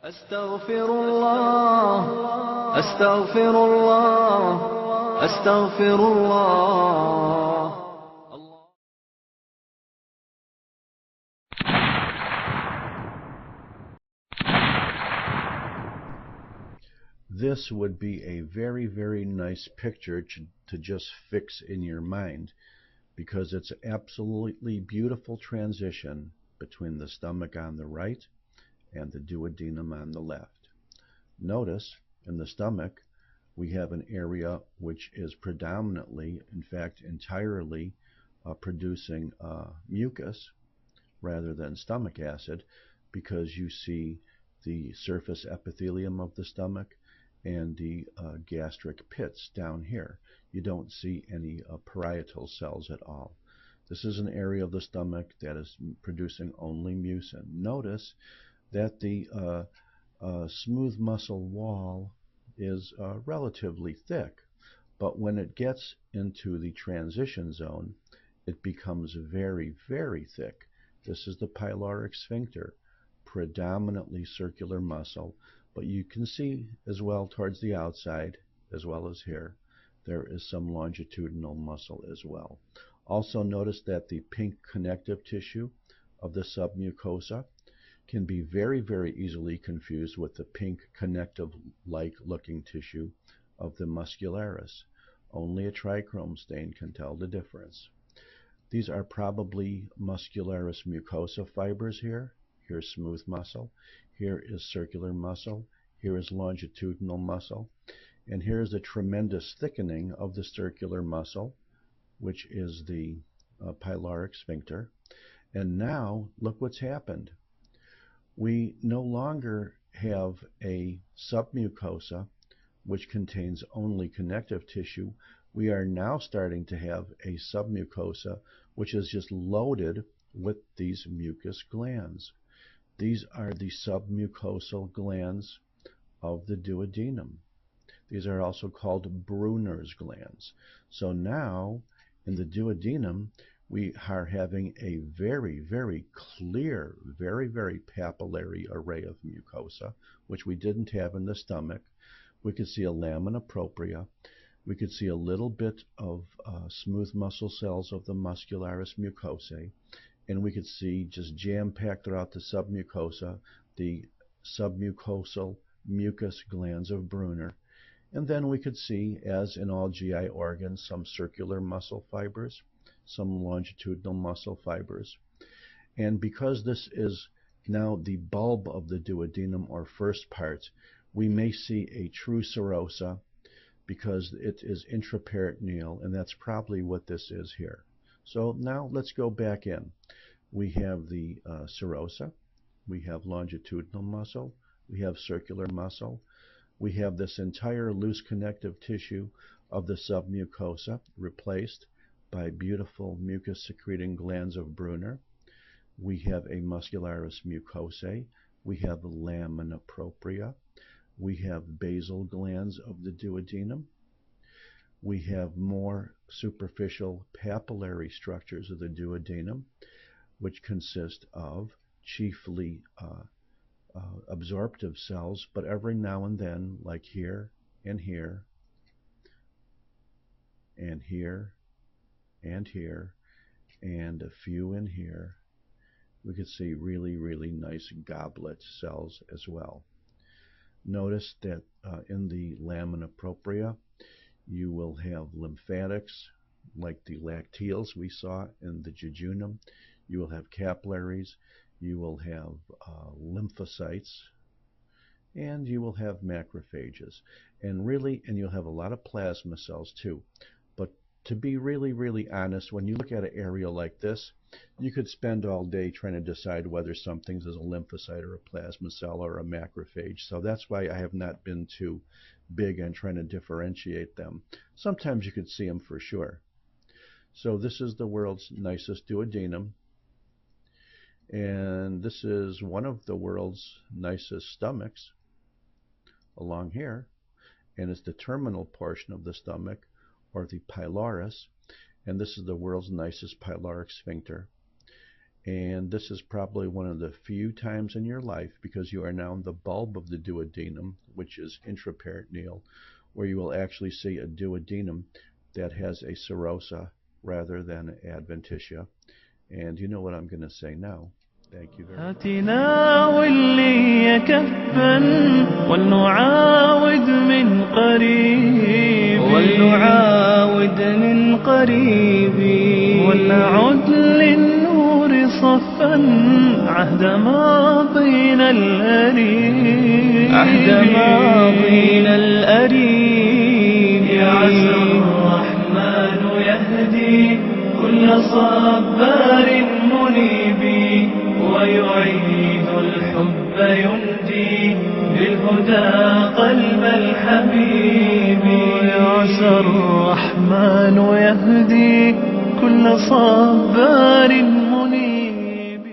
أستغفر الله أستغفر الله أستغفر الله. This would be a very, very nice picture to just fix in your mind, because it's an absolutely beautiful transition between the stomach on the right and the duodenum on the left. Notice in the stomach we have an area which is predominantly, in fact entirely, producing mucus rather than stomach acid, because you see the surface epithelium of the stomach and the gastric pits down here. You don't see any parietal cells at all. This is an area of the stomach that is producing only mucin. Notice that the smooth muscle wall is relatively thick, but when it gets into the transition zone, it becomes very, very thick. This is the pyloric sphincter, predominantly circular muscle, but you can see as well towards the outside, as well as here, there is some longitudinal muscle as well. Also notice that the pink connective tissue of the submucosa can be very, very easily confused with the pink connective-like looking tissue of the muscularis. Only a trichrome stain can tell the difference. These are probably muscularis mucosa fibers here. Here's smooth muscle. Here is circular muscle. Here is longitudinal muscle. And here is the tremendous thickening of the circular muscle, which is the pyloric sphincter. And now, look what's happened. We no longer have a submucosa, which contains only connective tissue. We are now starting to have a submucosa, which is just loaded with these mucus glands. These are the submucosal glands of the duodenum. These are also called Brunner's glands. So now, in the duodenum, we are having a very, very clear, very, very papillary array of mucosa, which we didn't have in the stomach. We could see a lamina propria. We could see a little bit of smooth muscle cells of the muscularis mucosae, and we could see just jam-packed throughout the submucosa the submucosal mucus glands of Brunner. And then we could see, as in all GI organs, some circular muscle fibers, some longitudinal muscle fibers. And because this is now the bulb of the duodenum, or first part, we may see a true serosa because it is intraperitoneal, and that's probably what this is here. So now let's go back in. We have the serosa, we have longitudinal muscle, we have circular muscle, we have this entire loose connective tissue of the submucosa replaced by beautiful mucus-secreting glands of Brunner. We have a muscularis mucosae, we have lamina propria, we have basal glands of the duodenum, we have more superficial papillary structures of the duodenum, which consist of chiefly absorptive cells, but every now and then, like here and here and here and here and a few in here, we could see really, really nice goblet cells as well. Notice that in the lamina propria, you will have lymphatics like the lacteals we saw in the jejunum. You will have capillaries, you will have lymphocytes, and you will have macrophages. And you'll have a lot of plasma cells too. But to be really, really honest, when you look at an area like this, you could spend all day trying to decide whether something's a lymphocyte or a plasma cell or a macrophage. So that's why I have not been too big on trying to differentiate them. Sometimes you could see them for sure. So this is the world's nicest duodenum. And this is one of the world's nicest stomachs along here. And it's the terminal portion of the stomach, or the pylorus. And this is the world's nicest pyloric sphincter. And this is probably one of the few times in your life, because you are now in the bulb of the duodenum, which is intraperitoneal, where you will actually see a duodenum that has a serosa rather than adventitia. And you know what I'm going to say now. Thank you very much. تناول لي كفا ولنعاود من قريب ولنعد للنور صفا عهد ماضينا الأريب يا عسى الرحمن يهدي كل صبار منيب ويعيد الحب يندي بالهدى قلب الحبيب يا عسى الرحمن يهدي كل صبار